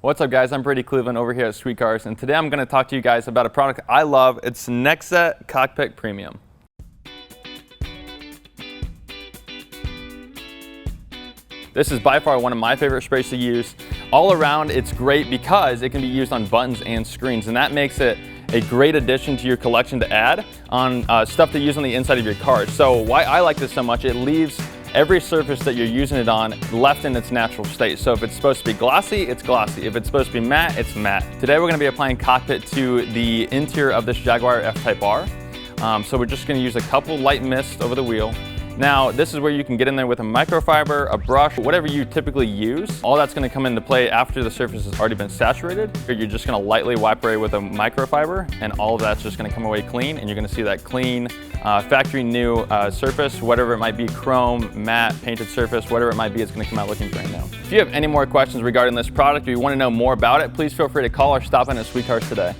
What's up guys, I'm Brady Cleveland over here at Sweet Cars, and today I'm going to talk to you guys about a product I love. It's Nextzett Cockpit Premium. This is by far one of my favorite sprays to use. All around it's great because it can be used on buttons and screens, and that makes it a great addition to your collection to add on stuff to use on the inside of your car. So why I like this so much, it leaves every surface that you're using it on left in its natural state. So if it's supposed to be glossy, it's glossy. If it's supposed to be matte, it's matte. Today we're going to be applying Cockpit to the interior of this Jaguar F-Type R. So we're just going to use a couple light mists over the wheel. Now, this is where you can get in there with a microfiber, a brush, whatever you typically use. All that's going to come into play after the surface has already been saturated. You're just going to lightly wipe away with a microfiber, and all of that's just going to come away clean, and you're going to see that clean, factory new surface, whatever it might be, chrome, matte, painted surface, whatever it might be, it's going to come out looking brand new. If you have any more questions regarding this product or you want to know more about it, please feel free to call or stop in at Sweet Cars today.